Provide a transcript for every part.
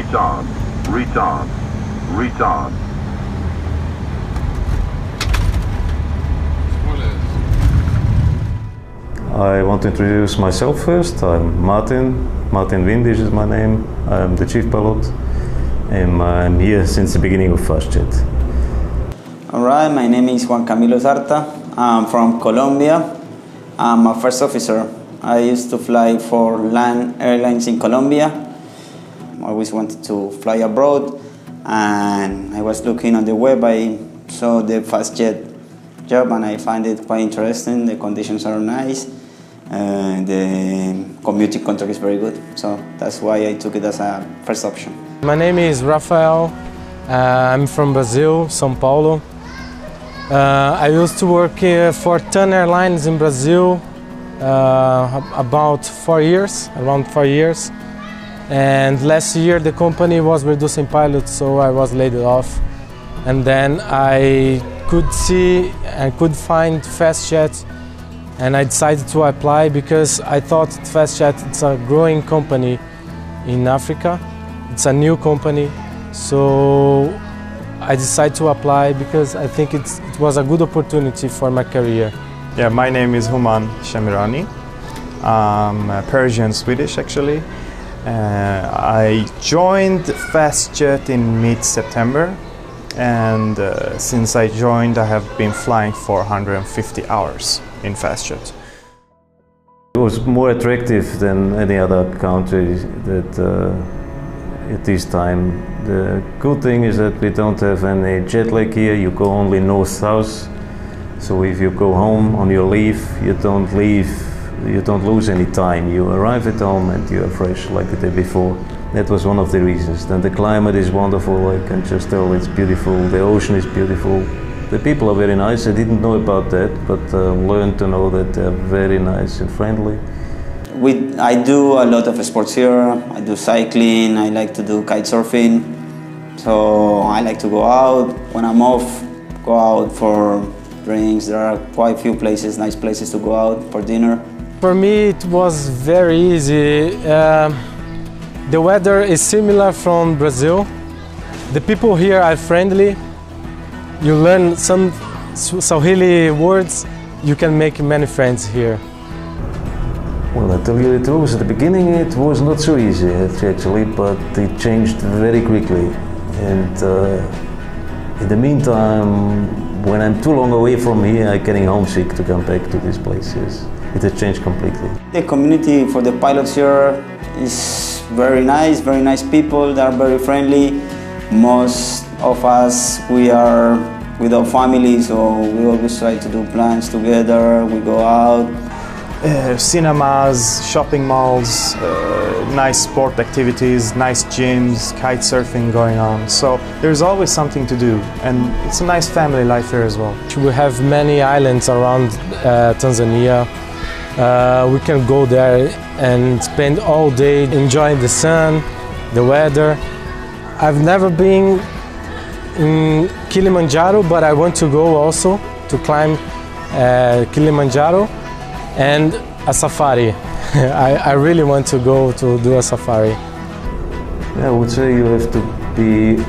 retard, retard, retard. I want to introduce myself first. I'm Martin Windisch is my name. I'm the chief pilot, and I'm here since the beginning of FastJet. Alright, my name is Juan Camilo Zarta. I'm from Colombia. I'm a first officer. I used to fly for land airlines in Colombia. I always wanted to fly abroad, and I was looking on the web. I saw the FastJet job and I find it quite interesting. The conditions are nice. The commuting contract is very good, so that's why I took it as a first option. My name is Rafael. I'm from Brazil, São Paulo. I used to work for TAN Airlines in Brazil about 4 years, around 4 years. And last year the company was reducing pilots, so I was laid off. And then I could see and could find FastJet, and I decided to apply because I thought FastJet is a growing company in Africa. It's a new company, so I decided to apply because I think it was a good opportunity for my career. Yeah, my name is Human Shamirani. I'm Persian Swedish actually. I joined FastJet in mid-September, and since I joined I have been flying 450 hours in FastJet. It was more attractive than any other country that at this time. The good thing is that we don't have any jet lag here. You go only north-south, so if you go home on your leave, you don't lose any time. You arrive at home and you are fresh like the day before. That was one of the reasons. Then the climate is wonderful, I can just tell it's beautiful. The ocean is beautiful. The people are very nice. I didn't know about that, but learned to know that they're very nice and friendly. I do a lot of sports here. I do cycling, I like to do kite surfing. So I like to go out. When I'm off, go out for drinks. There are quite a few places, nice places to go out for dinner. For me it was very easy. The weather is similar from Brazil. The people here are friendly. You learn some Swahili words. You can make many friends here. Well, I tell you the truth, at the beginning it was not so easy actually, but it changed very quickly. And in the meantime, when I'm too long away from here, I'm getting homesick to come back to these places. It has changed completely. The community for the pilots here is very nice people. They are very friendly. Most of us, we are with our families, so we always try to do plans together. We go out. Cinemas, shopping malls, nice sport activities, nice gyms, kite surfing going on. So there's always something to do, and it's a nice family life here as well. We have many islands around Tanzania. We can go there and spend all day enjoying the sun, the weather. I've never been in Kilimanjaro, but I want to go also to climb Kilimanjaro and a safari. I really want to go to do a safari. I would say you have to be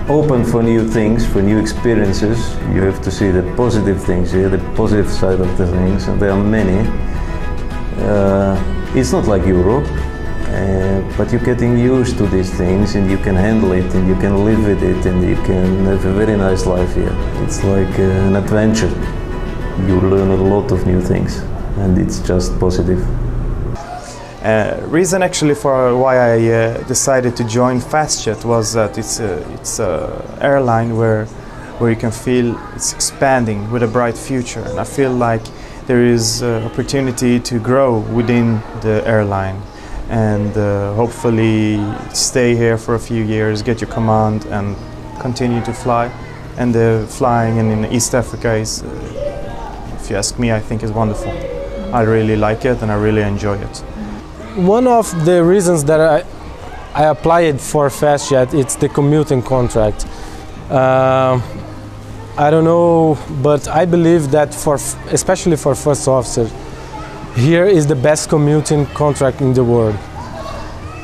open for new things, for new experiences. You have to see the positive things here, the positive side of the things, and there are many. It's not like Europe, but you're getting used to these things and you can handle it and you can live with it and you can have a very nice life here. It's like an adventure. You learn a lot of new things and it's just positive. Reason actually for why I decided to join FastJet was that it's a airline where you can feel it's expanding with a bright future, and I feel like there is opportunity to grow within the airline and hopefully stay here for a few years, get your command and continue to fly. And the flying in East Africa is, if you ask me, I think is wonderful. I really like it and I really enjoy it. One of the reasons that I applied for FastJet, it's the commuting contract. I don't know, but I believe that especially for first officer, here is the best commuting contract in the world.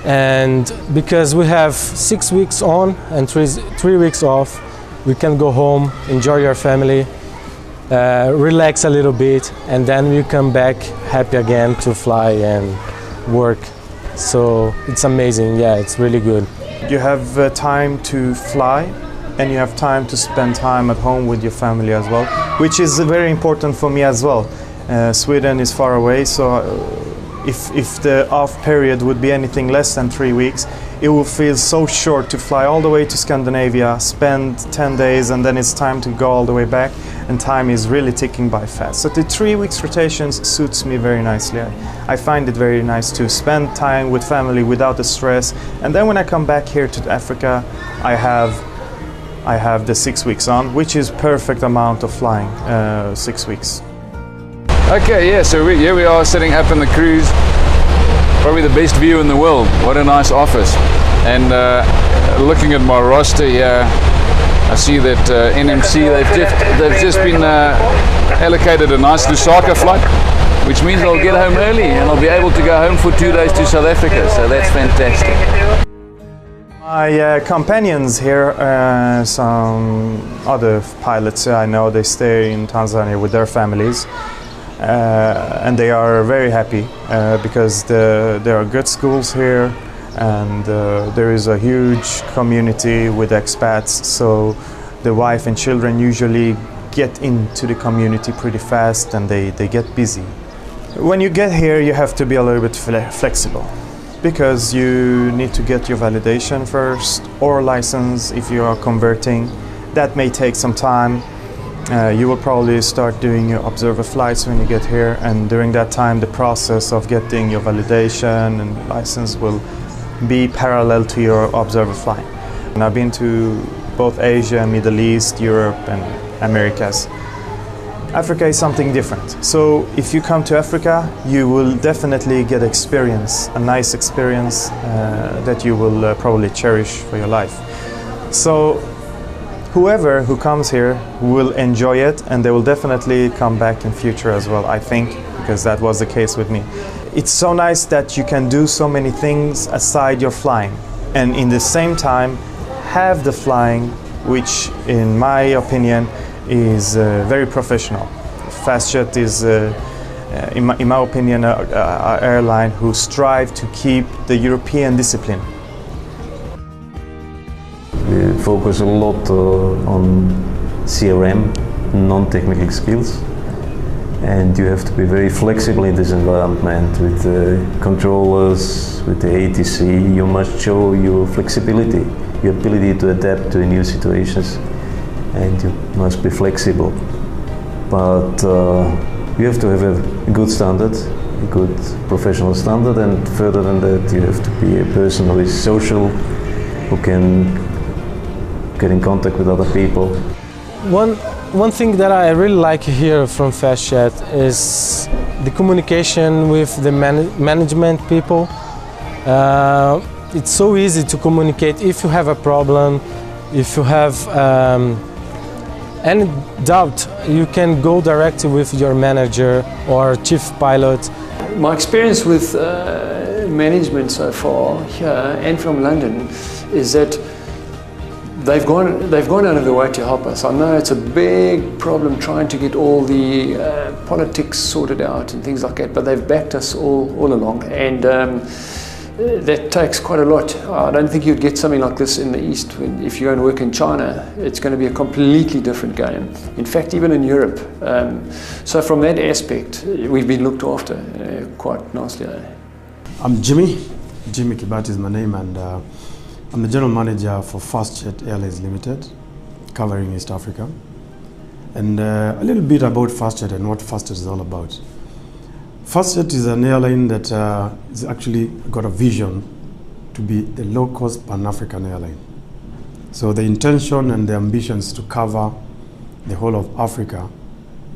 And because we have 6 weeks on and 3 weeks off, we can go home, enjoy your family, relax a little bit, and then we come back happy again to fly and work. So it's amazing, yeah, it's really good. You have time to fly, and you have time to spend time at home with your family as well, which is very important for me as well. Sweden is far away, so if the off period would be anything less than 3 weeks, it will feel so short to fly all the way to Scandinavia, spend 10 days, and then it's time to go all the way back, and time is really ticking by fast. So the 3 weeks rotations suits me very nicely. I find it very nice to spend time with family without the stress, and then when I come back here to Africa, I have the 6 weeks on, which is perfect amount of flying, 6 weeks. Okay, yeah, so here we are sitting up in the cruise. Probably the best view in the world. What a nice office. And looking at my roster here, I see that NMC, they've just been allocated a nice Lusaka flight, which means I'll get home early and I'll be able to go home for 2 days to South Africa. So that's fantastic. My companions here, some other pilots I know, they stay in Tanzania with their families. And they are very happy because there are good schools here, and there is a huge community with expats, so the wife and children usually get into the community pretty fast, and they get busy. When you get here, you have to be a little bit flexible, because you need to get your validation first, or license if you are converting. That may take some time. You will probably start doing your observer flights when you get here, and during that time the process of getting your validation and license will be parallel to your observer flying. And I've been to both Asia, Middle East, Europe and Americas. Africa is something different. So if you come to Africa, you will definitely get experience, a nice experience that you will probably cherish for your life. So whoever who comes here will enjoy it, and they will definitely come back in future as well, I think, because that was the case with me. It's so nice that you can do so many things aside your flying, and in the same time have the flying, which in my opinion is very professional. Fastjet is, in my opinion, an airline who strive to keep the European discipline. We focus a lot on CRM, non-technical skills, and you have to be very flexible in this environment with the controllers, with the ATC. You must show your flexibility, your ability to adapt to new situations, and you must be flexible. But you have to have a good standard, a good professional standard, and further than that you have to be a person who is social, who can get in contact with other people. One thing that I really like here from Fastjet is the communication with the management people. It's so easy to communicate if you have a problem, if you have any doubt, you can go directly with your manager or chief pilot. My experience with management so far here and from London is that they've gone out of their way to help us. I know it's a big problem trying to get all the politics sorted out and things like that, but they've backed us all along, and that takes quite a lot. I don't think you'd get something like this in the East. If you go and work in China, it's going to be a completely different game. In fact, even in Europe. So from that aspect, we've been looked after quite nicely. I'm Jimmy Kibati is my name, and I'm the General Manager for Fastjet Airlines Limited, covering East Africa. And a little bit about Fastjet and what Fastjet is all about. Fastjet is an airline that has actually got a vision to be the low-cost Pan-African airline. So the intention and the ambitions to cover the whole of Africa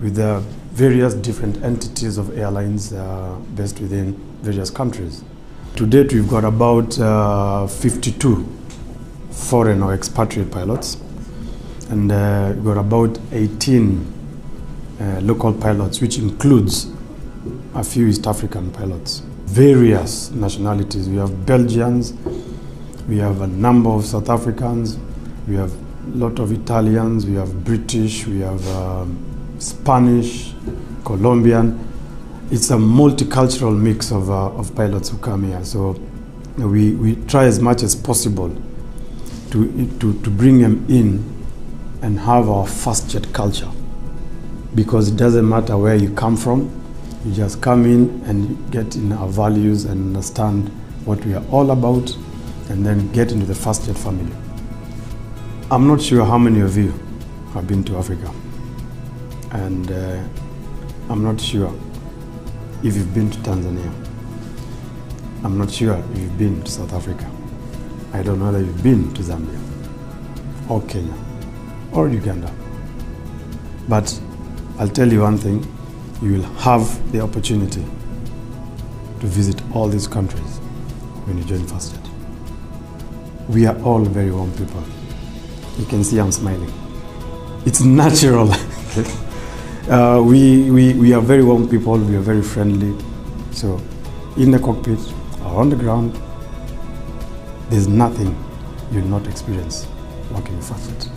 with the various different entities of airlines based within various countries. To date, we've got about 52 foreign or expatriate pilots, and we've got about 18 local pilots, which includes a few East African pilots. various nationalities. We have Belgians, we have a number of South Africans, we have a lot of Italians, we have British, we have Spanish, Colombian. It's a multicultural mix of pilots who come here. So we try as much as possible to bring them in and have our fast jet culture, because it doesn't matter where you come from. You just come in and get in our values and understand what we are all about, and then get into the fast jet family. I'm not sure how many of you have been to Africa, and I'm not sure if you've been to Tanzania. I'm not sure if you've been to South Africa. I don't know whether you've been to Zambia or Kenya or Uganda. But I'll tell you one thing, you will have the opportunity to visit all these countries when you join FastJet. We are all very warm people. You can see I'm smiling. It's natural. We are very warm people, we are very friendly. So in the cockpit or on the ground, there's nothing you'll not experience working with FastJet.